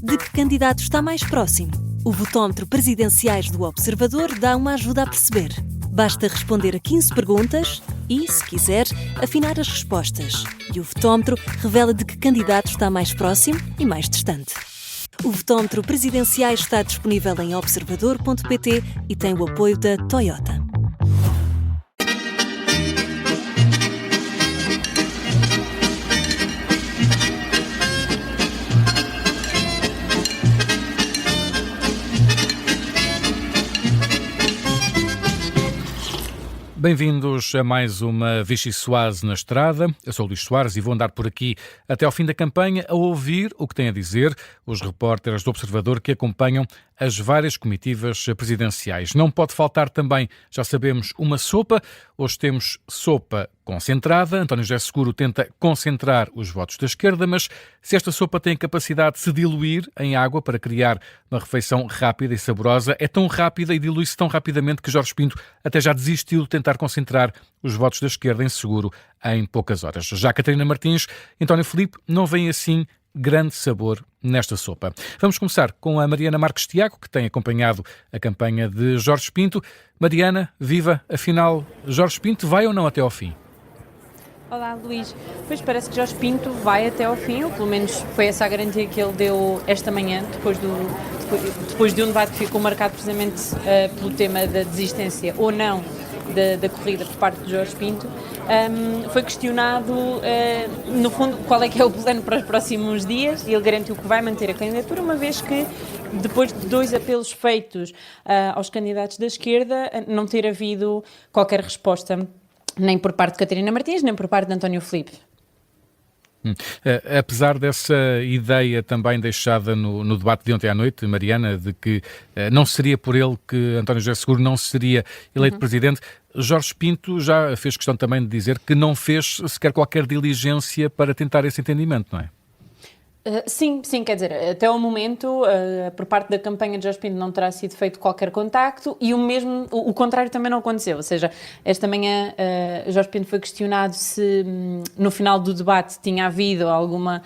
de que candidato está mais próximo. O votómetro Presidenciais do Observador dá uma ajuda a perceber. Basta responder a 15 perguntas e, se quiser, afinar as respostas. E o votómetro revela de que candidato está mais próximo e mais distante. O votómetro Presidenciais está disponível em observador.pt e tem o apoio da Toyota. Bem-vindos a mais uma Vichy Soase na estrada. Eu sou o Luís Soares e vou andar por aqui até ao fim da campanha a ouvir o que têm a dizer os repórteres do Observador que acompanham as várias comitivas presidenciais. Não pode faltar também, já sabemos, uma sopa. Hoje temos sopa concentrada. António José Seguro tenta concentrar os votos da esquerda, mas se esta sopa tem a capacidade de se diluir em água para criar uma refeição rápida e saborosa, é tão rápida e dilui-se tão rapidamente que Jorge Pinto até já desistiu de tentar concentrar os votos da esquerda em Seguro em poucas horas. Já Catarina Martins e António Filipe não veem assim grande sabor nesta sopa. Vamos começar com a Mariana Marques Tiago, que tem acompanhado a campanha de Jorge Pinto. Mariana, viva! Afinal, Jorge Pinto vai ou não até ao fim? Olá, Luís. Pois parece que Jorge Pinto vai até ao fim, ou pelo menos foi essa a garantia que ele deu esta manhã, depois de um debate que ficou marcado precisamente pelo tema da desistência ou não da corrida por parte de Jorge Pinto. Foi questionado, no fundo, qual é que é o plano para os próximos dias, e ele garantiu que vai manter a candidatura, uma vez que, depois de 2 apelos feitos aos candidatos da esquerda, não ter havido qualquer resposta, nem por parte de Catarina Martins, nem por parte de António Filipe. Apesar dessa ideia também deixada no debate de ontem à noite, Mariana, de que não seria por ele que António José Seguro não seria eleito presidente, Jorge Pinto já fez questão também de dizer que não fez sequer qualquer diligência para tentar esse entendimento, não é? Sim, quer dizer, até ao momento, por parte da campanha de Jorge Pinto não terá sido feito qualquer contacto e o contrário também não aconteceu, ou seja, esta manhã Jorge Pinto foi questionado se no final do debate tinha havido alguma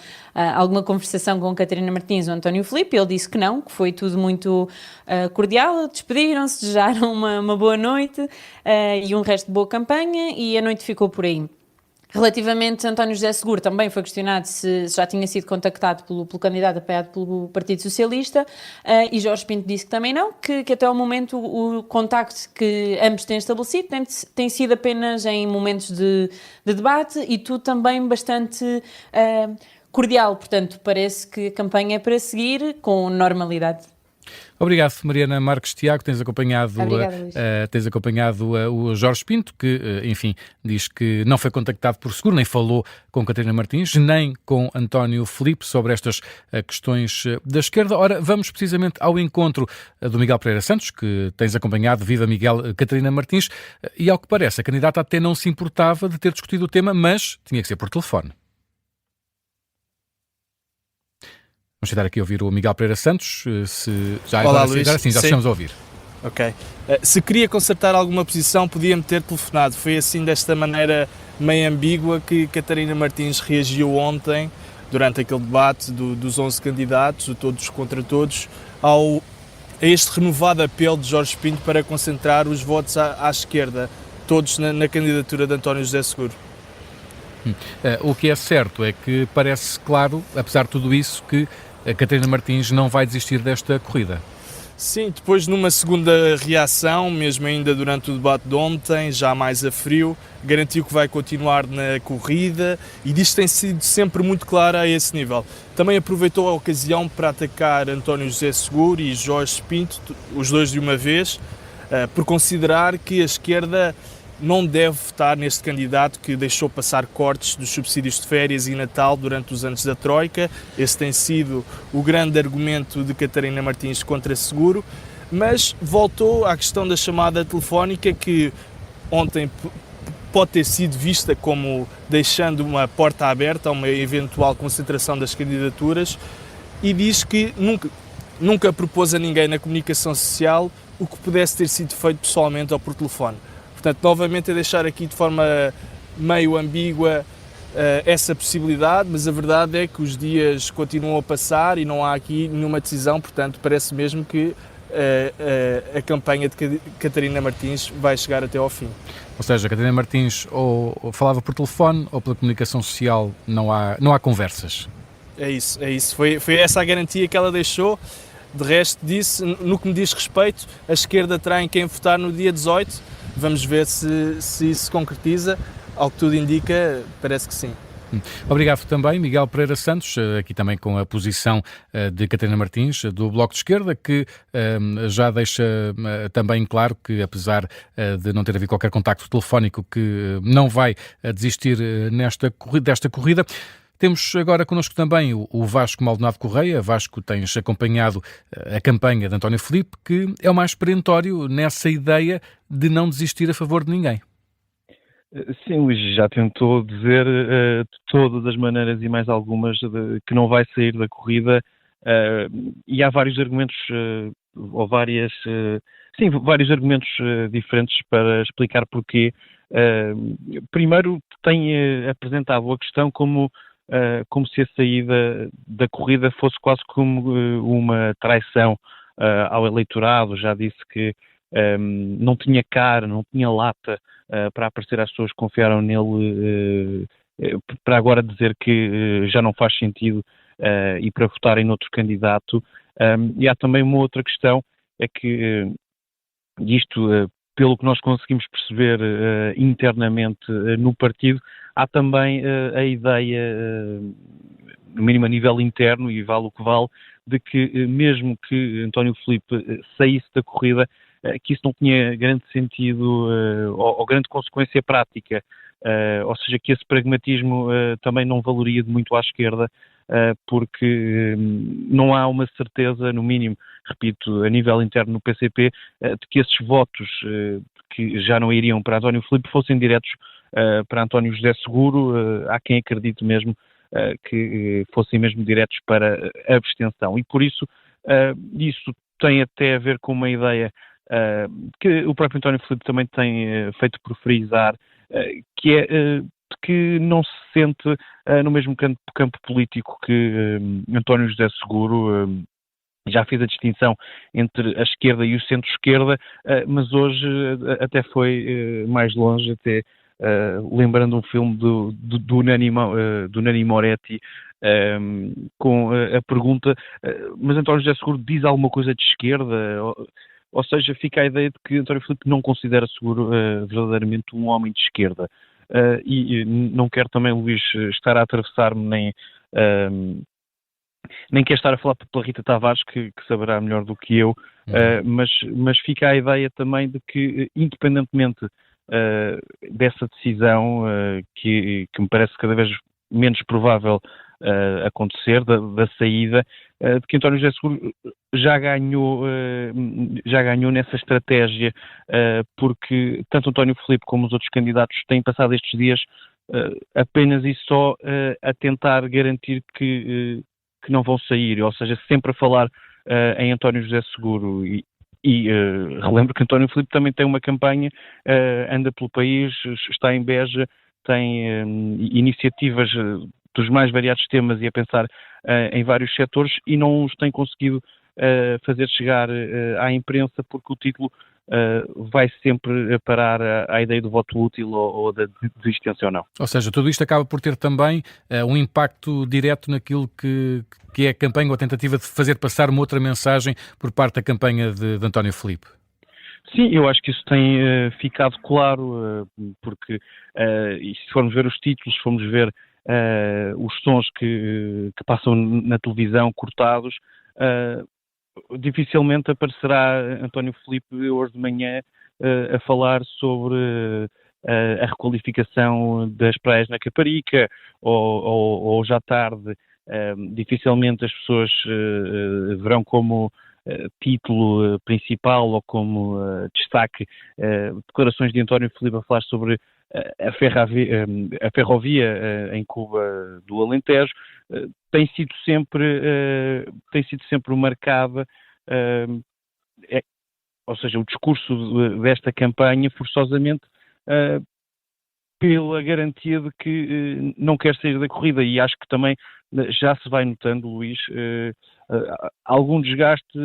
conversação com Catarina Martins ou António Filipe. Ele disse que não, que foi tudo muito cordial, despediram-se, desejaram uma boa noite e um resto de boa campanha, e a noite ficou por aí. Relativamente a António José Seguro, também foi questionado se já tinha sido contactado pelo candidato apoiado pelo Partido Socialista, e Jorge Pinto disse que também não, que até ao momento o contacto que ambos têm estabelecido tem sido apenas em momentos de debate, e tudo também bastante cordial. Portanto, parece que a campanha é para seguir com normalidade. Obrigado, Mariana Marques Tiago. Tens acompanhado o Jorge Pinto, que, enfim, diz que não foi contactado por Seguro, nem falou com Catarina Martins, nem com António Filipe sobre estas questões da esquerda. Ora, vamos precisamente ao encontro do Miguel Pereira Santos, que tens acompanhado. Viva Miguel, Catarina Martins, e ao que parece, a candidata até não se importava de ter discutido o tema, mas tinha que ser por telefone. Vamos tentar aqui ouvir o Miguel Pereira Santos. Olá, Luís. Já estamos a ouvir. Ok. Se queria consertar alguma posição, podia-me ter telefonado. Foi assim, desta maneira meio ambígua, que Catarina Martins reagiu ontem, durante aquele debate dos 11 candidatos, de todos contra todos, a este renovado apelo de Jorge Pinto para concentrar os votos à esquerda, todos na candidatura de António José Seguro. O que é certo é que parece claro, apesar de tudo isso, que a Catarina Martins não vai desistir desta corrida. Sim, depois numa segunda reação, mesmo ainda durante o debate de ontem, já mais a frio, garantiu que vai continuar na corrida, e diz que tem sido sempre muito clara a esse nível. Também aproveitou a ocasião para atacar António José Seguro e Jorge Pinto, os dois de uma vez, por considerar que a esquerda não deve votar neste candidato que deixou passar cortes dos subsídios de férias e Natal durante os anos da Troika. Esse tem sido o grande argumento de Catarina Martins contra Seguro, mas voltou à questão da chamada telefónica, que ontem pode ter sido vista como deixando uma porta aberta a uma eventual concentração das candidaturas, e diz que nunca propôs a ninguém na comunicação social o que pudesse ter sido feito pessoalmente ou por telefone. Portanto, novamente, a deixar aqui de forma meio ambígua essa possibilidade, mas a verdade é que os dias continuam a passar e não há aqui nenhuma decisão, portanto parece mesmo que a campanha de Catarina Martins vai chegar até ao fim. Ou seja, Catarina Martins ou falava por telefone ou pela comunicação social, não há conversas. É isso. Foi essa a garantia que ela deixou. De resto disse, no que me diz respeito, a esquerda terá em quem votar no dia 18. Vamos ver se isso se concretiza. Ao que tudo indica, parece que sim. Obrigado também, Miguel Pereira Santos, aqui também com a posição de Catarina Martins, do Bloco de Esquerda, que já deixa também claro que, apesar de não ter havido qualquer contacto telefónico, que não vai desistir desta corrida. Temos agora connosco também o Vasco Maldonado Correia. Vasco, tens acompanhado a campanha de António Filipe, que é o mais perentório nessa ideia de não desistir a favor de ninguém. Sim, Luís, já tentou dizer de todas as maneiras e mais algumas que não vai sair da corrida e há vários argumentos vários argumentos diferentes para explicar porquê. Primeiro, tem apresentado a questão como se a saída da corrida fosse quase como uma traição ao eleitorado. Já disse que não tinha cara, não tinha lata para aparecer às pessoas que confiaram nele, para agora dizer que já não faz sentido e para votarem noutro candidato. E há também uma outra questão, é que isto, pelo que nós conseguimos perceber internamente no partido, há também a ideia, no mínimo a nível interno, e vale o que vale, de que mesmo que António Filipe saísse da corrida, que isso não tinha grande sentido ou grande consequência prática, ou seja, que esse pragmatismo também não valeria de muito à esquerda, porque não há uma certeza, no mínimo, repito, a nível interno no PCP, de que esses votos que já não iriam para António Filipe fossem diretos para António José Seguro. Há quem acredite mesmo que fossem mesmo diretos para a abstenção. E por isso, isso tem até a ver com uma ideia que o próprio António Filipe também tem feito por frisar, que é que não se sente no mesmo campo político que António José Seguro. Já fez a distinção entre a esquerda e o centro-esquerda, mas hoje até foi mais longe, até lembrando um filme do Nanni Moretti, com a pergunta: mas António José Seguro diz alguma coisa de esquerda? Ou seja, fica a ideia de que António Filipe não considera Seguro verdadeiramente um homem de esquerda. E não quero também, Luís, estar a atravessar-me nem quero estar a falar pela Rita Tavares, que saberá melhor do que eu, mas fica a ideia também de que, independentemente dessa decisão, que me parece cada vez menos provável acontecer, da saída, de que António José Seguro já ganhou nessa estratégia, porque tanto António Filipe como os outros candidatos têm passado estes dias apenas e só a tentar garantir que não vão sair, ou seja, sempre a falar em António José Seguro. E relembro que António Filipe também tem uma campanha, anda pelo país, está em Beja, tem iniciativas dos mais variados temas e a pensar em vários setores, e não os tem conseguido fazer chegar à imprensa, porque o título vai sempre parar à ideia do voto útil ou da desistência ou não. Ou seja, tudo isto acaba por ter também um impacto direto naquilo que é a campanha ou a tentativa de fazer passar uma outra mensagem por parte da campanha de António Filipe. Sim, eu acho que isso tem ficado claro, porque e se formos ver os títulos, se formos ver os sons que passam na televisão cortados, dificilmente aparecerá António Filipe hoje de manhã a falar sobre a requalificação das praias na Caparica, ou já tarde. Dificilmente as pessoas verão como título principal ou como destaque declarações de António Filipe a falar sobre a ferrovia em Cuba do Alentejo. Tem sido sempre marcada, ou seja, o discurso desta campanha forçosamente pela garantia de que não quer sair da corrida, e acho que também já se vai notando, Luís, algum desgaste,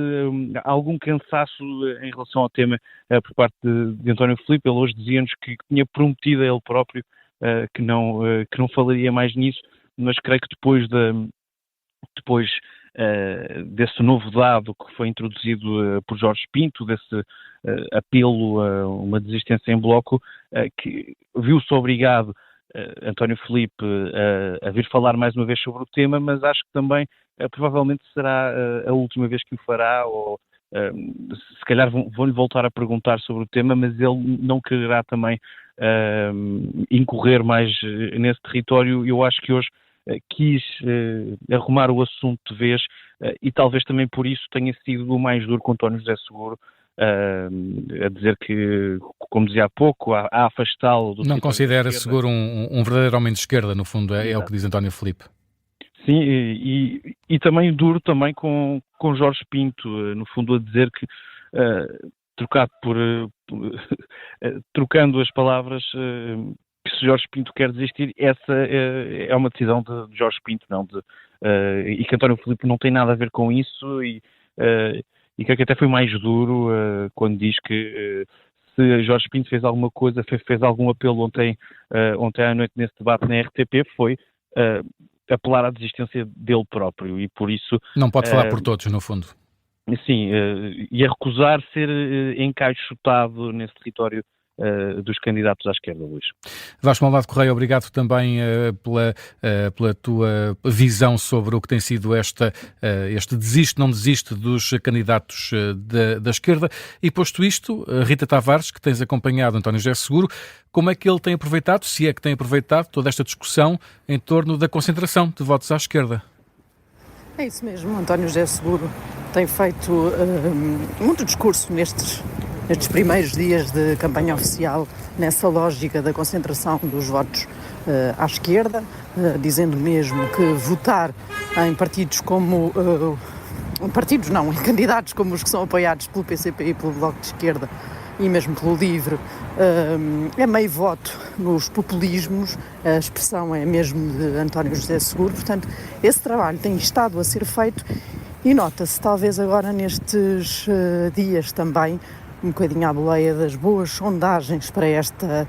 algum cansaço em relação ao tema por parte de António Filipe. Ele hoje dizia-nos que tinha prometido a ele próprio que não falaria mais nisso, mas creio que depois desse novo dado que foi introduzido por Jorge Pinto, desse apelo a uma desistência em bloco, que viu-se obrigado António Filipe a vir falar mais uma vez sobre o tema, mas acho que também provavelmente será a última vez que o fará, ou se calhar vão-lhe voltar a perguntar sobre o tema, mas ele não quererá também incorrer mais nesse território. Eu acho que hoje quis arrumar o assunto de vez, e talvez também por isso tenha sido o mais duro com António José Seguro, a dizer que, como dizia há pouco, a afastá-lo do... Não considera Seguro um verdadeiro homem de esquerda, no fundo, é o que diz António Filipe. Sim, e também duro também com Jorge Pinto, no fundo a dizer que, trocando as palavras, que se Jorge Pinto quer desistir, essa é uma decisão de Jorge Pinto, e que António Filipe não tem nada a ver com isso, e creio que até foi mais duro quando diz que se Jorge Pinto fez alguma coisa, fez algum apelo ontem à noite nesse debate na RTP, foi apelar à desistência dele próprio, e por isso... Não pode falar por todos, no fundo. Sim, e a recusar ser encaixotado nesse território dos candidatos à esquerda, Luís. Vasco Maldonado Correia, obrigado também pela tua visão sobre o que tem sido este desiste, não desiste dos candidatos da esquerda. E posto isto, Rita Tavares, que tens acompanhado António José Seguro, como é que ele tem aproveitado, se é que tem aproveitado, toda esta discussão em torno da concentração de votos à esquerda? É isso mesmo, António José Seguro tem feito muito discurso nestes primeiros dias de campanha oficial, nessa lógica da concentração dos votos à esquerda, dizendo mesmo que votar em partidos como... em candidatos como os que são apoiados pelo PCP e pelo Bloco de Esquerda, e mesmo pelo LIVRE, é meio voto nos populismos. A expressão é mesmo de António José Seguro. Portanto, esse trabalho tem estado a ser feito, e nota-se talvez agora nestes dias também um bocadinho à boleia das boas sondagens para esta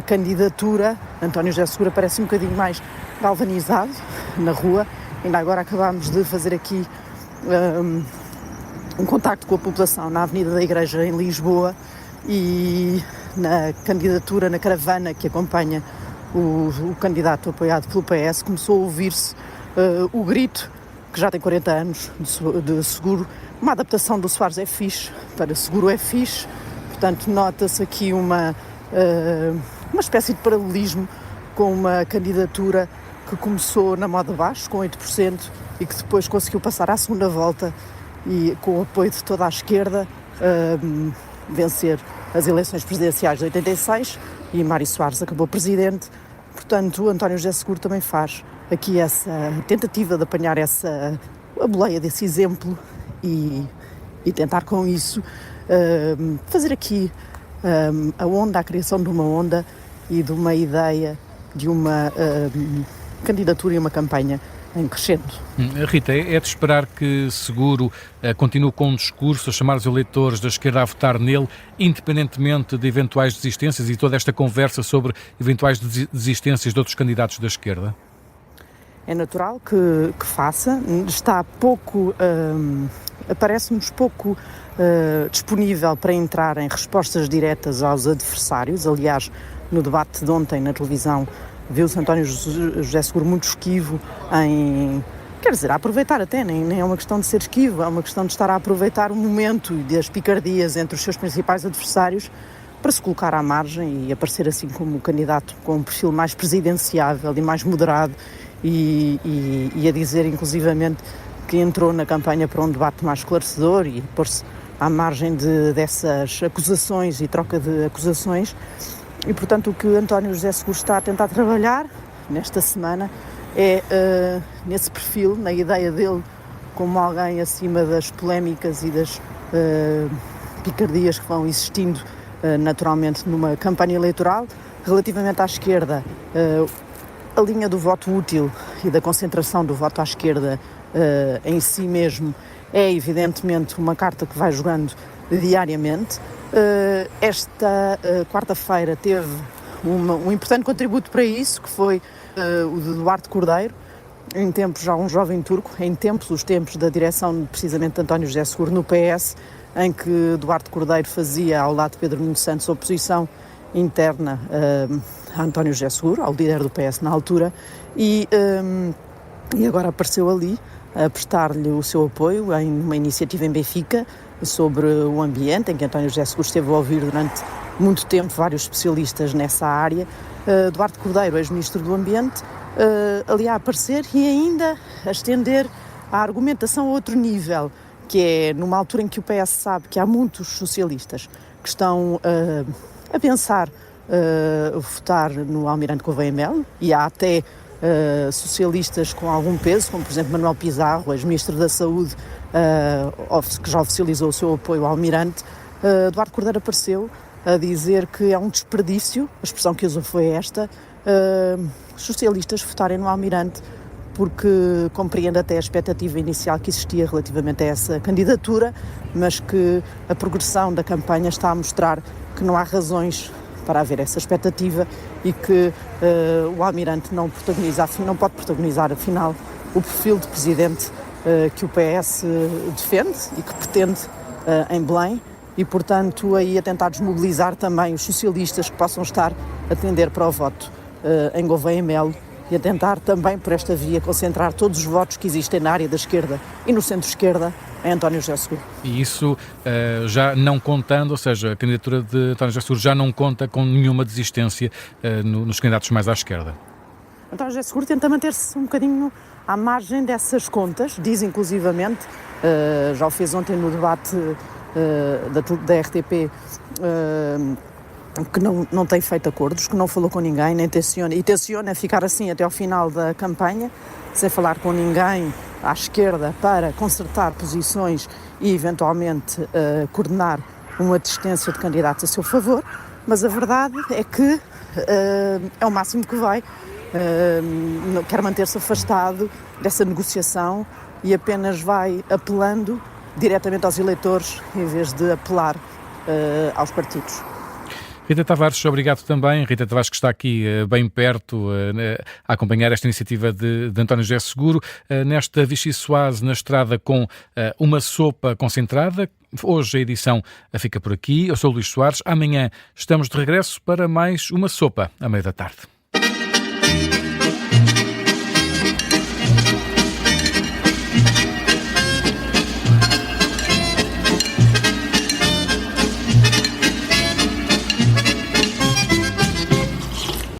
candidatura. António José Seguro parece um bocadinho mais galvanizado na rua. Ainda agora acabámos de fazer aqui um contacto com a população na Avenida da Igreja em Lisboa, e na candidatura, na caravana que acompanha o candidato apoiado pelo PS, começou a ouvir-se o grito, que já tem 40 anos, de Seguro. Uma adaptação do Soares é fixe para Seguro é fixe. Portanto, nota-se aqui uma espécie de paralelismo com uma candidatura que começou na moda baixo, com 8%, e que depois conseguiu passar à segunda volta e, com o apoio de toda a esquerda, vencer as eleições presidenciais de 86, e Mário Soares acabou presidente. Portanto, o António José Seguro também faz aqui essa tentativa de apanhar a boleia desse exemplo e tentar com isso fazer aqui a criação de uma onda e de uma ideia de uma candidatura e uma campanha em crescendo. Rita, é de esperar que Seguro continue com um discurso a chamar os eleitores da esquerda a votar nele, independentemente de eventuais desistências, e toda esta conversa sobre eventuais desistências de outros candidatos da esquerda? É natural que faça. Está pouco, parece-nos pouco disponível para entrar em respostas diretas aos adversários. Aliás, no debate de ontem na televisão, viu-se António José Seguro muito esquivo a aproveitar até, nem é uma questão de ser esquivo, é uma questão de estar a aproveitar o momento e das picardias entre os seus principais adversários para se colocar à margem e aparecer assim como candidato com um perfil mais presidenciável e mais moderado, e a dizer inclusivamente que entrou na campanha para um debate mais esclarecedor e pôr-se à margem dessas acusações e troca de acusações. E, portanto, o que António José Seguro está a tentar trabalhar nesta semana é nesse perfil, na ideia dele como alguém acima das polémicas e das picardias que vão existindo naturalmente numa campanha eleitoral, Relativamente à esquerda, a linha do voto útil e da concentração do voto à esquerda em si mesmo é evidentemente uma carta que vai jogando diariamente. Esta quarta-feira teve um importante contributo para isso, que foi o de Duarte Cordeiro, em tempos já um jovem turco, os tempos da direção precisamente de António José Seguro no PS, em que Duarte Cordeiro fazia ao lado de Pedro Nuno Santos oposição interna a António José Seguro, ao líder do PS na altura, e agora apareceu ali a prestar-lhe o seu apoio em uma iniciativa em Benfica sobre o ambiente, em que António José Seguro esteve a ouvir durante muito tempo vários especialistas nessa área. Duarte Cordeiro, ex-ministro do Ambiente, ali a aparecer e ainda a estender a argumentação a outro nível, que é numa altura em que o PS sabe que há muitos socialistas que estão a pensar votar no Almirante Gouveia Melo, e há até socialistas com algum peso, como por exemplo Manuel Pizarro, ex-ministro da Saúde, que já oficializou o seu apoio ao Almirante. Duarte Cordeiro apareceu a dizer que é um desperdício, a expressão que usou foi esta, os socialistas votarem no Almirante, porque compreende até a expectativa inicial que existia relativamente a essa candidatura, mas que a progressão da campanha está a mostrar que não há razões para haver essa expectativa e que o Almirante não pode protagonizar, afinal, o perfil de presidente que o PS defende e que pretende em Belém, e, portanto, aí a tentar desmobilizar também os socialistas que possam estar a tender para o voto em Gouveia Melo, e a tentar também, por esta via, concentrar todos os votos que existem na área da esquerda e no centro-esquerda em António José Seguro. E isso já não contando, ou seja, a candidatura de António José Seguro já não conta com nenhuma desistência nos candidatos mais à esquerda? António José Seguro tenta manter-se um bocadinho à margem dessas contas, diz inclusivamente, já o fez ontem no debate da RTP, que não tem feito acordos, que não falou com ninguém, nem tenciona ficar assim até ao final da campanha, sem falar com ninguém à esquerda para concertar posições e eventualmente coordenar uma desistência de candidatos a seu favor, mas a verdade é que é o máximo que vai, quer manter-se afastado dessa negociação e apenas vai apelando diretamente aos eleitores em vez de apelar aos partidos. Rita Tavares, obrigado também. Rita Tavares, que está aqui bem perto a acompanhar esta iniciativa de António José Seguro, nesta Vichy Soase na estrada com uma sopa concentrada. Hoje a edição fica por aqui. Eu sou o Luís Soares. Amanhã estamos de regresso para mais uma sopa à meia da tarde.